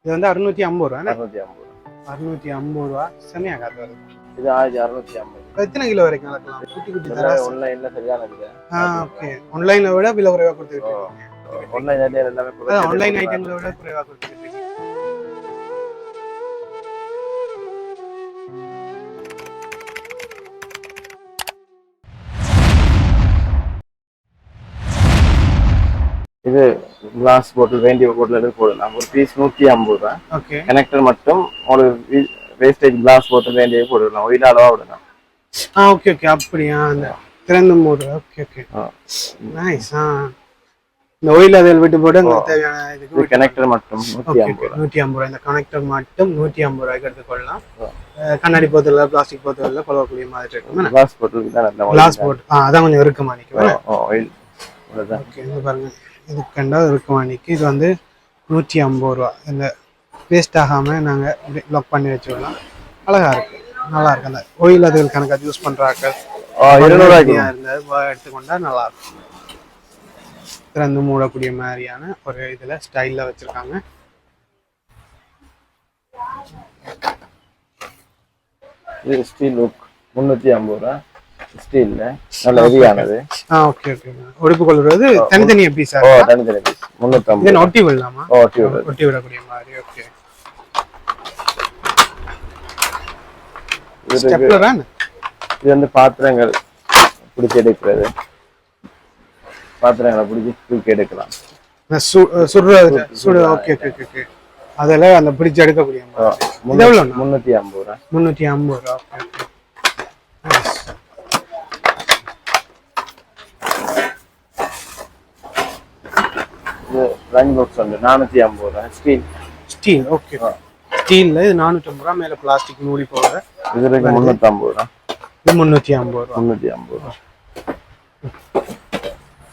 இது வந்து 650 ரூபா. 650 650 ரூபா. செமையா காத்து வருது. இது 1650. எத்தனை கிலோ வரைக்கும் வளர்க்கலாம்? குட்டி குட்டி தராசு. ஆன்லைன்ல சரியான இருக்கு. ஓகே. ஆன்லைன்ல விட விலை குறைவா கொடுத்துட்டு இருக்கீங்க. ஆன்லைன் ஐட்டம் எல்லாமே குறைவா. ஆன்லைன் ஐட்டங்களை விட குறைவா கொடுத்துட்டு இருக்கீங்க. இது கிளாஸ் பாட்டில் வேண்டிய பாட்டில் எடுத்து போடலாம். ஒரு பீஸ் 150 ரூபா. ஓகே. கனெக்டர் மட்டும் ஒரு வேஸ்டேஜ் கிளாஸ் பாட்டில் வேண்டிய போடலாம். ஒயிட் அளவா விடலாம். Okay okay. அப்படியா? அந்த திறந்த மூடு. Okay okay. நைஸ். இந்த ஆயில் அதில் விட்டு போட்டு உங்களுக்கு தேவையான இதுக்கு கனெக்டர் மட்டும் 150 ரூபா. 150 ரூபா. இந்த கனெக்டர் மட்டும் 150 ரூபாய்க்கு எடுத்துக்கொள்ளலாம். கண்ணாடி போத்தல, பிளாஸ்டிக் போத்தல கொள்ளக்கூடிய மாதிரி இருக்கும். கிளாஸ் பாட்டில் தான் நல்ல கிளாஸ் போட். அதான் கொஞ்சம் இறுக்கமா நிக்கும். ஆயில் அவ்வளவுதான். ஓகே. இது பாருங்க. இது கண்டா இறுக்கமா நிக்கு. இது வந்து 150 ரூபா. இந்த வேஸ்ட் ஆகாம நாங்க லாக் பண்ணி வச்சுக்கலாம். அழகா இருக்கு. நல்லா இருக்கு. அந்த ஆயில் அதில் கணக்காக யூஸ் பண்றாங்க. 200 ரூபாய்க்கு எடுத்துக்கொண்டா நல்லா இருக்கும். திறந்து மூடக்கூடிய மாதிரியான ஒரு இதுல ஸ்டைல்ல வச்சிருக்காங்க. இது ஸ்டீல் லுக் 350 ரூபா. ஸ்டீல்ல நல்ல ஹெவியானது. Okay okay. ஒடுப்பு கொள்றது தனித்தனியா பீஸ். தனித்தனி பீஸ் 350. இது ஒட்டி விடலாமா? ஒட்டி விடக்கூடிய மாதிரி. ஓகே. ஸ்டெப்லரா? இது வந்து பாத்திரங்கள் பிடிச்சி எடுக்கிறது. பாத்திரங்களை பிடிச்சி தூக்கி எடுக்கலாம். சுடு. Okay okay okay. அதெல்லாம் அந்த பிடிச்சி எடுக்கக்கூடிய மாதிரி. இது எவ்வளவு? 350 ரூபா. 350 ரூபா. Okay okay. இது லஞ்ச் பாக்ஸ் வந்து 450 ரூபா. ஸ்டீல். ஓகே. ஸ்டீல்ல இது 450 ரூபா. மேல பிளாஸ்டிக் மூடி போக. இது 350 ரூபா. இது 350 ரூபா. 350 ரூபா.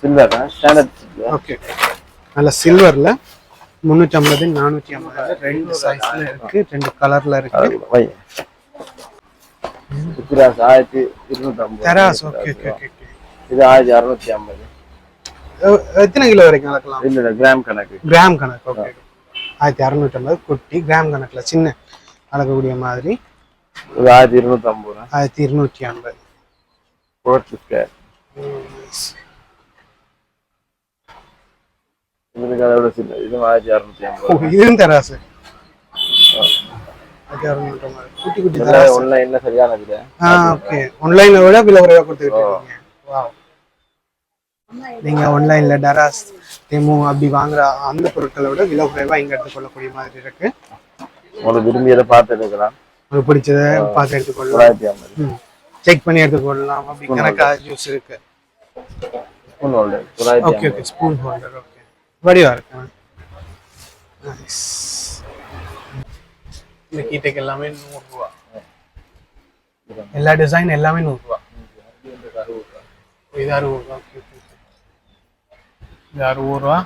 Silver standard. ஓகே. நல்ல சில்வர்ல 350 450 ரெண்டு சைஸ்ல இருக்கு. ரெண்டு கலர்ல இருக்கு. கிராஸ் 1250. தெராஸ். Okay okay okay. இது 1650. எத்தனை கிலோ வரைக்கும் வளர்க்கலாம்? இல்ல கிராம் கணக்கு. கிராம் கணக்கு. ஓகே. 1650 குட்டி. கிராம் கணக்குல சின்ன அளக்கக்கூடிய மாதிரி. இது 1250 ரூபா. 1250. போர்ட் ஸ்கொயர். இதுக்கு அதோட சின்ன. இது 1650. இதுவும் தெராசு. 1650. குட்டி குட்டி தெராசு. ஆன்லைன்ல சரியான விலை. ஓகே. ஆன்லைன்ல விட விலை குறைவா கொடுத்துட்டு இருக்கீங்க. வாவ். நீங்க ஆன்லைன்ல டராஸ், தெமு அப்படி வாங்குற அந்த பொருட்களை விட விலை குறைவா இங்க எடுத்துக்கொள்ளக்கூடிய மாதிரி இருக்கு. உங்களுக்கு விரும்பியதை பார்த்து எடுக்கலாம். உங்களுக்கு பிடிச்சதை பார்த்து எடுத்துக்கொள்ளலாம். செக் பண்ணி எடுத்துக்கொள்ளலாம். அப்படி கணக்கா ஜூஸ் இருக்கு. Spoon holder. Okay okay. Spoon holder. Okay. வடிவா இருக்கு. நைஸ். இந்த கீட்டைக்கு எல்லாமே 100 ரூபா. எல்லா டிசைன் எல்லாமே 100 ரூபா. இது 60 ரூபா. Okay okay. இது 60 ரூபா.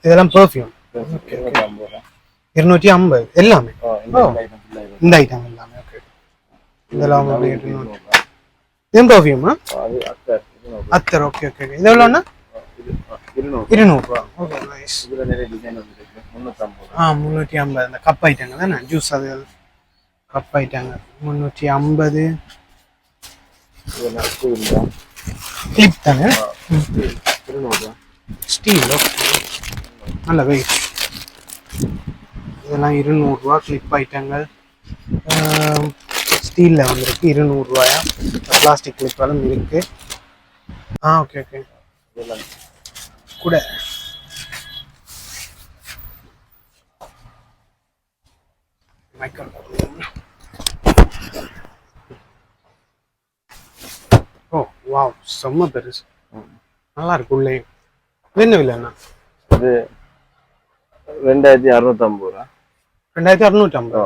இதெல்லாம் பெர்ஃப்யூம். Okay okay. 250 எல்லாமே. இந்த ஐட்டம் எல்லாமே. ஓகே. இதெல்லாம் இது பெர்ஃப்யூமா? அத்தர். Okay okay. இது எவ்வளோண்ணா? 200 ரூபா. Okay nice. இதுல நிறைய டிசைன் வந்துருக்கு. 350. 350. அந்த கப் ஐட்டங்க தானே? ஜூஸ் அது கப் ஐட்டங்க 350. கிளிப் தானே? ஸ்டீல். ஓகே. நல்ல வெயிட். இதெல்லாம் 200 ரூபா. கிளிப் ஐட்டங்கள் ஸ்டீல்ல வந்துருக்கு. 200 ரூபாயா. பிளாஸ்டிக் கிளிப்பாலும் இருக்கு. Okay okay. கூட வாவ். செம்ம பெருசு. நல்லா இருக்கு. உள்ளே என்ன விலைண்ணா? இது 2650 ரூபா. 2650.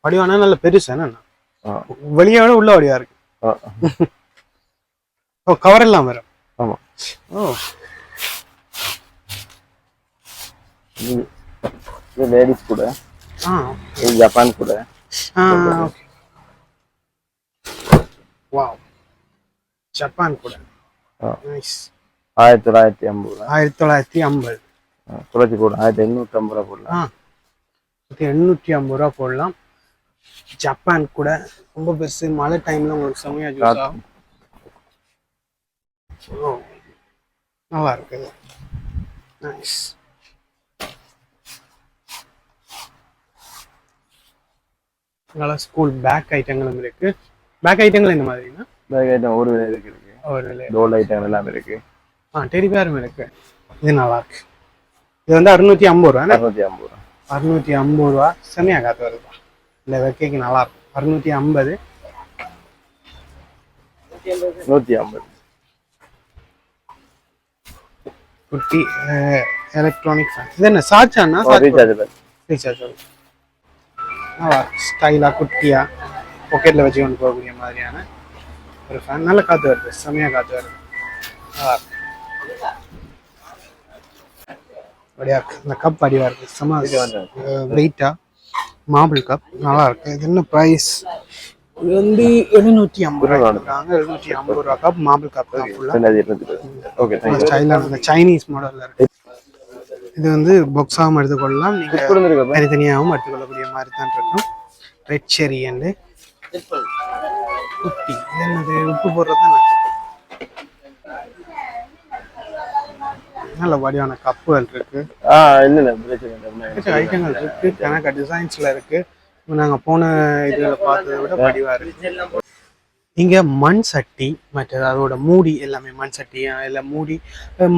வடிவானா நல்ல பெருசு. என்னண்ணா வெளியே விட உள்ள வடிவா இருக்கு. கவர் எல்லாம் வரும். ஆமா. இது லேடிஸ் கூட. இது ஜப்பான் கூட. ஓகே. வாவ். ஜப்பான் கூட. நைஸ். 1950 ரூபா. 1950. குறைச்சி போடலாம், 1850 ரூபா போடலாம். 850 ரூபா போடலாம். ஜப்பான் கூட ரொம்ப பெருசு, மழை டைம்ல உங்களுக்கு செமையா ஜூஸ் ஆகும். நல்லா இருக்குது. நைஸ். நல்லா ஸ்கூல் பேக் ஐட்டங்களும் இருக்கு. பேக் ஐட்டங்கள் இந்த மாதிரினா பேக் ஐட்டம் ஒரு விலை இருக்கு, ஒரு விலை. டோல் ஐட்டம் எல்லாம் இருக்கு. டெடி பேரும் இருக்கு. இது நல்லா இருக்கு. இது வந்து 650 ரூபா. 650 ரூபா. 650 ரூபா. செமையா காத்து வருதுப்பா. இந்த வெக்கைக்கு நல்லா இருக்கும். 650. 150. குட்டி எலக்ட்ரானிக் ஃபேன். இது என்ன சார்ஜானா? ரீசார்ஜபிள். ரீசார்ஜபிள். நல்லா ஸ்டைலா குட்டியா பாக்கெட்ல வச்சு கொண்டு போகக்கூடிய மாதிரியான ஒரு ஃபேன். நல்ல காத்து வருது, செமையா காத்து வருது. நல்லா இருக்கு. அப்படியா இருக்கு. இந்த கப் அடிவா இருக்கு, செம வெயிட்டா மார்பிள் கப். நல்லா இருக்கு. இது என்ன ப்ரைஸ்? இது வந்து 750 ரூபா. 750 ரூபா cup, marble cup. Okay, thank you. ஸ்டைலா இருக்கு, சைனீஸ் மாடல்ல இருக்கு. இது வந்து பாக்ஸாகவும் எடுத்துக்கொள்ளலாம், நீங்க தனித்தனியாகவும் எடுத்துக்கொள்ளக்கூடிய மாதிரி தான் இருக்கும். ரெட் செரி அண்ட் குட்டி. இது என்னது? உப்பு போடுறது தானே. நல்ல வடிவான கப்புகள் இருக்கு, ஐட்டங்கள் இருக்கு, கணக்கு டிசைன்ஸ்ல இருக்கு. நாங்க போன இதுல பார்த்ததை விட வடிவா இருக்கு. இங்க மண் சட்டி, மற்றது அதோட மூடி எல்லாமே மண் சட்டி, இல்லை மூடி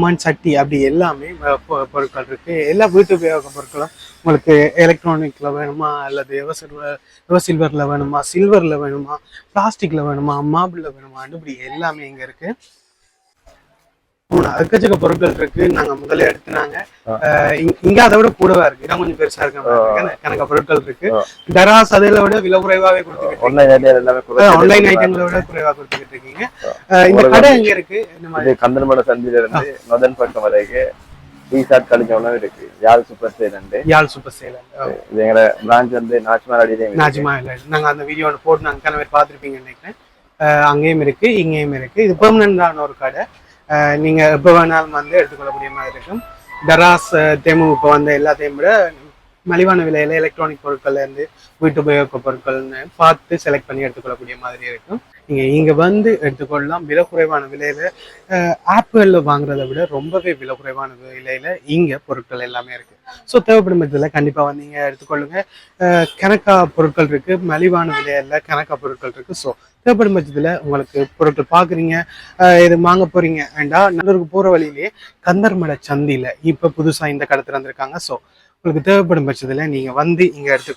மண் சட்டி அப்படி எல்லாமே பொருட்கள் இருக்கு. எல்லா வீட்டு உபயோக பொருட்களும் உங்களுக்கு எலக்ட்ரானிக்ல வேணுமா, அல்லது எவசில்வர்ல வேணுமா, சில்வர்ல வேணுமா, பிளாஸ்டிக்ல வேணுமா, மார்பிள்ல வேணுமா, இப்படி எல்லாமே இங்க இருக்கு. எக்கச்சக்க பொருட்கள் இருக்கு. நாங்க முதல்ல எடுத்துனாங்க. இங்க அதை விட கூடவா இருக்கு, இடம் கொஞ்சம் பெருசா இருக்க கணக்க பொருட்கள் இருக்கு. டராஸ் அதில விட விலை குறைவாவே கொடுத்துக்கிட்டு, ஆன்லைன் ஐட்டங்களை விட குறைவா கொடுத்துக்கிட்டு இருக்கீங்க. இந்த கடை எங்க இருக்கு? கந்தன்மட சந்தில இருந்து நொதன் பக்கம் வரைக்கும் டீ-ஷர்ட் கழிஞ்ச உணவு இருக்கு. Yarl super sale and Yarl super sale. இது எங்க பிரான்ச் வந்து நாச்சிமால் இல்ல, நாங்க அந்த வீடியோ போட்டு நாங்க கனவே பார்த்துருப்பீங்கன்னு நினைக்கிறேன். அங்கேயும் இருக்கு, இங்கேயும் இருக்கு. இது பெர்மனன்டான ஒரு கடை. நீங்க எப்போ வேணாலும் வந்து எடுத்துக்கொள்ளக்கூடிய மாதிரி இருக்கும். டராஸ் தேமு இப்போ வந்து எல்லாத்தையும் விட மலிவான விலையில எலக்ட்ரானிக் பொருட்கள்ல இருந்து வீட்டு உபயோக பொருட்கள்னு பார்த்து செலக்ட் பண்ணி எடுத்துக்கொள்ளக்கூடிய மாதிரி இருக்கும். நீங்க இங்க வந்து எடுத்துக்கொள்ளலாம். விலை குறைவான விலையில ஆப்பிள்ல வாங்குறதை விட ரொம்பவே விலை குறைவான விலையில இங்க பொருட்கள் எல்லாமே இருக்கு. ஸோ தேவைப்படும் பட்சத்துல கண்டிப்பா வந்து இங்க எடுத்துக்கொள்ளுங்க. கணக்கா பொருட்கள் இருக்கு, மலிவான விலையில கணக்கா பொருட்கள் இருக்கு. ஸோ தேவைப்படும் பட்சத்துல உங்களுக்கு பொருட்கள் பாக்குறீங்க, இது வாங்க போறீங்க வேண்டா, நல்லூருக்கு போற வழியிலேயே கந்தர்மட சந்தியில இப்ப புதுசா இந்த கடை திறந்திருக்காங்க. ஸோ உங்களுக்கு தேவைப்படும் பட்சத்துல நீங்க வந்து இங்க எடுத்து